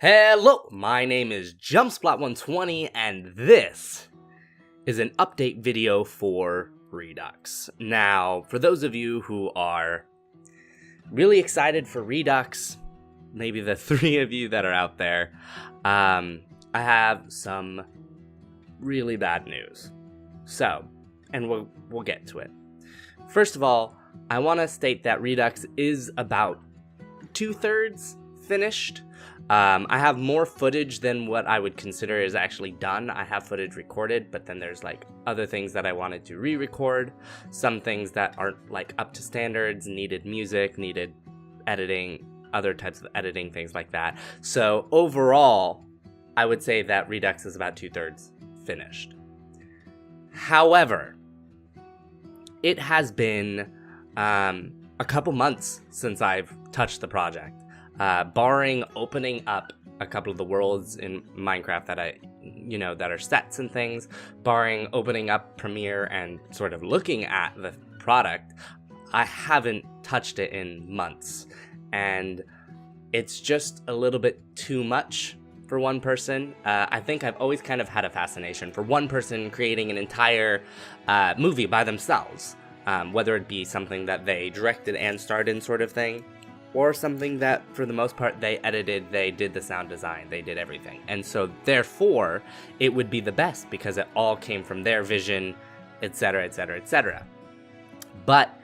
Hello, my name is JumpSplat120, and this is an update video for Redux. Now, for those of you who are really excited for Redux, maybe the three of you that are out there, I have some really bad news. So, and we'll get to it. First of all, I want to state that Redux is about 2/3 finished. I have more footage than what I would consider is actually done. I have footage recorded, but then there's like other things that I wanted to re-record, some things that aren't like up to standards, needed music, needed editing, other types of editing, things like that. So overall, I would say that Redux is about 2/3 finished. However, it has been a couple months since I've touched the project. Barring opening up a couple of the worlds in Minecraft that are sets and things, barring opening up Premiere and sort of looking at the product, I haven't touched it in months. And it's just a little bit too much for one person. I think I've always kind of had a fascination for one person creating an entire movie by themselves, whether it be something that they directed and starred in sort of thing, or something that, for the most part, they edited, they did the sound design, they did everything. And so, therefore, it would be the best because it all came from their vision, etc., etc., etc. But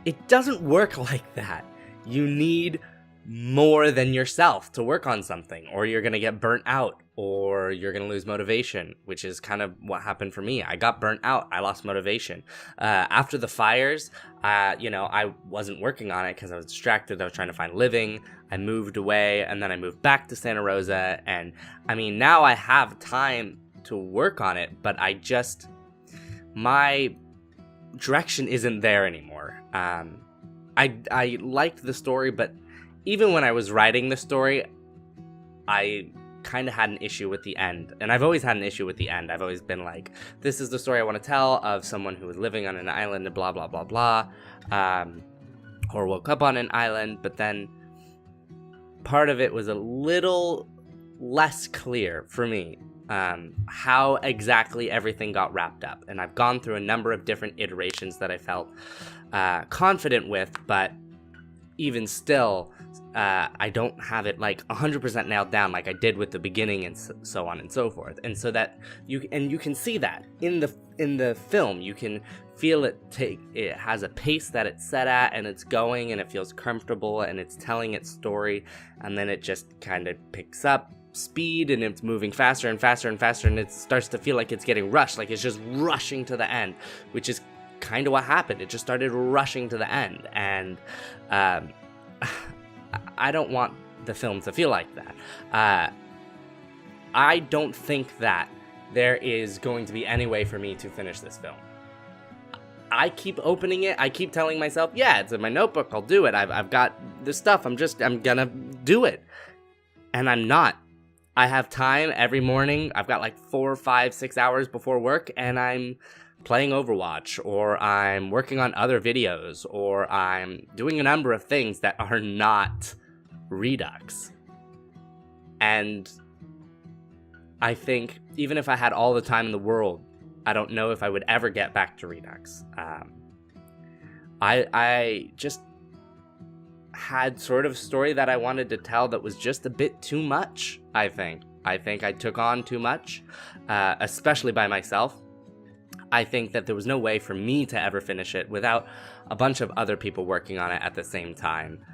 it doesn't work like that. You need more than yourself to work on something, or you're going to get burnt out, or you're going to lose motivation, which is kind of what happened for me. I got burnt out. I lost motivation. After the fires, I wasn't working on it because I was distracted. I was trying to find a living. I moved away, and then I moved back to Santa Rosa, and I mean, now I have time to work on it, but my direction isn't there anymore. I liked the story, but even when I was writing the story, I kind of had an issue with the end. And I've always had an issue with the end. I've always been like, this is the story I want to tell of someone who was living on an island and blah, blah, blah, blah. Or woke up on an island. But then part of it was a little less clear for me, how exactly everything got wrapped up. And I've gone through a number of different iterations that I felt confident with, but even still, I don't have it like 100% nailed down like I did with the beginning and so on and so forth. And so that you can see that in the film. You can feel it has a pace that it's set at, and it's going, and it feels comfortable, and it's telling its story, and then it just kind of picks up speed, and it's moving faster and faster and faster, and it starts to feel like it's getting rushed, like it's just rushing to the end, which is kind of what happened. It just started rushing to the end, and I don't want the film to feel like that. I don't think that there is going to be any way for me to finish this film. I keep opening it. I keep telling myself, yeah, it's in my notebook. I'll do it. I've got the stuff. I'm gonna do it. And I'm not. I have time every morning. I've got like 4, 5, 6 hours before work, and I'm playing Overwatch, or I'm working on other videos, or I'm doing a number of things that are not Redux. And I think even if I had all the time in the world, I don't know if I would ever get back to Redux. I just had sort of a story that I wanted to tell that was just a bit too much, I think. I think I took on too much, especially by myself. I think that there was no way for me to ever finish it without a bunch of other people working on it at the same time.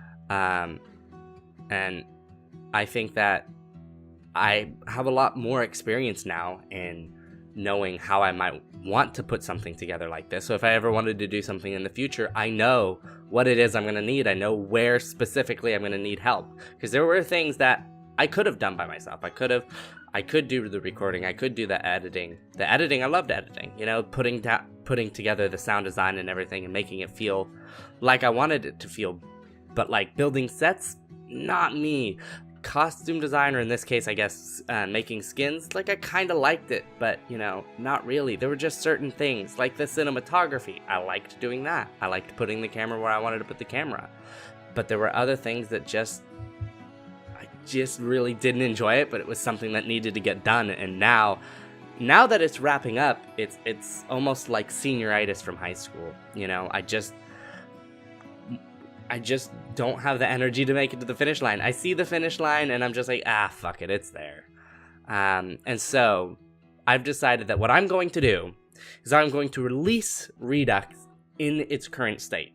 And I think that I have a lot more experience now in knowing how I might want to put something together like this. So if I ever wanted to do something in the future, I know what it is I'm going to need. I know where specifically I'm going to need help. Because there were things that I could have done by myself. I could do the recording, I could do the editing. The editing, I loved editing, putting together the sound design and everything and making it feel like I wanted it to feel. But like building sets, not me. Costume designer, in this case, I guess, making skins, like I kind of liked it, but not really. There were just certain things, like the cinematography. I liked doing that. I liked putting the camera where I wanted to put the camera. But there were other things that just just really didn't enjoy it, but it was something that needed to get done. And now that it's wrapping up, it's almost like senioritis from high school. You know, I just don't have the energy to make it to the finish line. I see the finish line and I'm just like, fuck it, it's there. And so I've decided that what I'm going to do is I'm going to release Redux in its current state.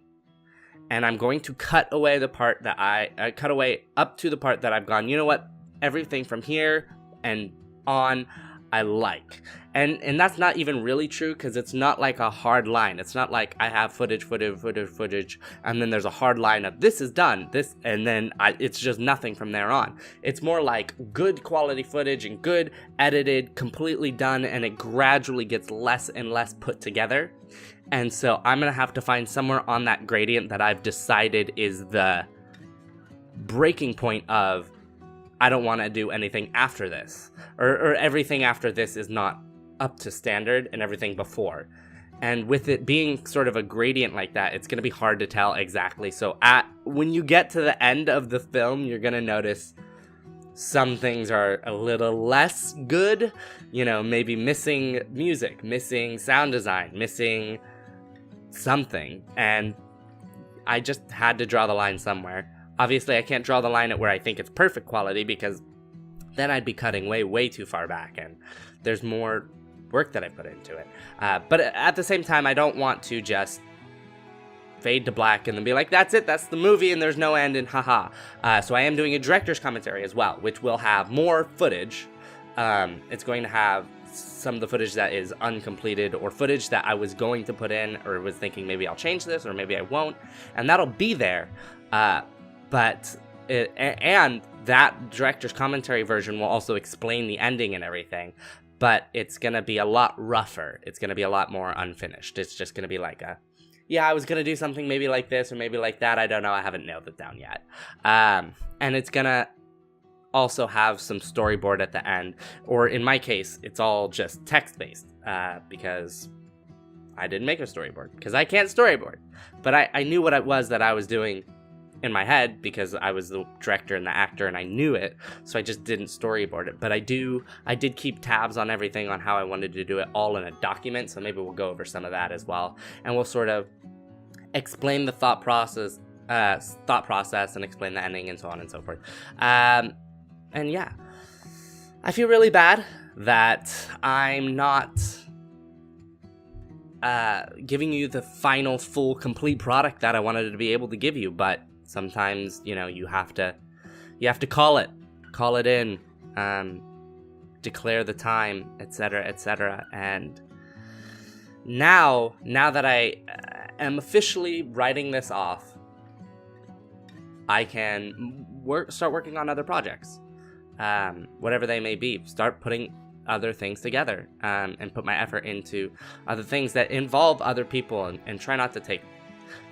And I'm going to cut away the part that I cut away up to the part that I've gone, you know what, everything from here and on I like. And that's not even really true, because it's not like a hard line. It's not like I have footage, and then there's a hard line of this is done, this, and then it's just nothing from there on. It's more like good quality footage and good edited, completely done, and it gradually gets less and less put together. And so I'm going to have to find somewhere on that gradient that I've decided is the breaking point of, I don't want to do anything after this, or everything after this is not up to standard and everything before. And with it being sort of a gradient like that, it's going to be hard to tell exactly. So when you get to the end of the film, you're going to notice some things are a little less good, you know, maybe missing music, missing sound design, missing something. And I just had to draw the line somewhere. Obviously, I can't draw the line at where I think it's perfect quality, because then I'd be cutting way too far back, and there's more work that I put into it. But at the same time, I don't want to just fade to black and then be like, that's it, that's the movie, and there's no end, and haha. So I am doing a director's commentary as well, which will have more footage. It's going to have some of the footage that is uncompleted, or footage that I was going to put in, or was thinking maybe I'll change this, or maybe I won't, and that'll be there. And that director's commentary version will also explain the ending and everything, but it's going to be a lot rougher. It's going to be a lot more unfinished. It's just going to be like I was going to do something maybe like this or maybe like that. I don't know. I haven't nailed it down yet. And it's going to also have some storyboard at the end, or in my case, it's all just text-based, because I didn't make a storyboard, because I can't storyboard. But I knew what it was that I was doing in my head, because I was the director and the actor, and I knew it, so I just didn't storyboard it. But I did keep tabs on everything, on how I wanted to do it all in a document, so maybe we'll go over some of that as well, and we'll sort of explain the thought process and explain the ending and so on and so forth. And yeah, I feel really bad that I'm not giving you the final, full, complete product that I wanted to be able to give you, but sometimes, you know, you have to call it in, declare the time, etc. And now that I am officially writing this off, I can start working on other projects, whatever they may be. Start putting other things together, and put my effort into other things that involve other people, and try not to take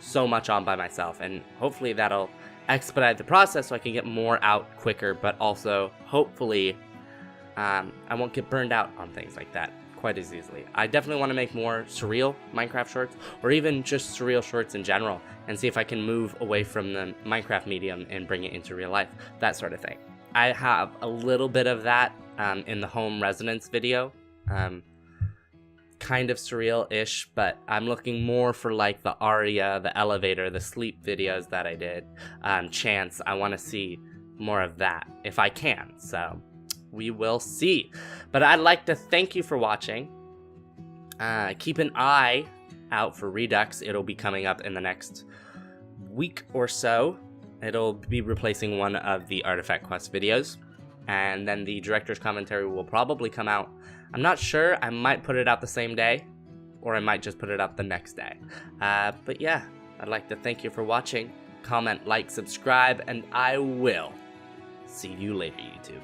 so much on by myself. And hopefully that'll expedite the process so I can get more out quicker, but also hopefully I won't get burned out on things like that quite as easily. I definitely want to make more surreal Minecraft shorts, or even just surreal shorts in general, and see if I can move away from the Minecraft medium and bring it into real life, that sort of thing. I have a little bit of that in the home residence video, kind of surreal-ish, but I'm looking more for like the aria, the elevator, the sleep videos that I did. Chance, I want to see more of that if I can, so we will see. But I'd like to thank you for watching. Keep an eye out for Redux. It'll be coming up in the next week or so. It'll be replacing one of the Artifact Quest videos, and then the director's commentary will probably come out. I'm not sure. I might put it out the same day, or I might just put it out the next day. But yeah, I'd like to thank you for watching. Comment, like, subscribe, and I will see you later, YouTube.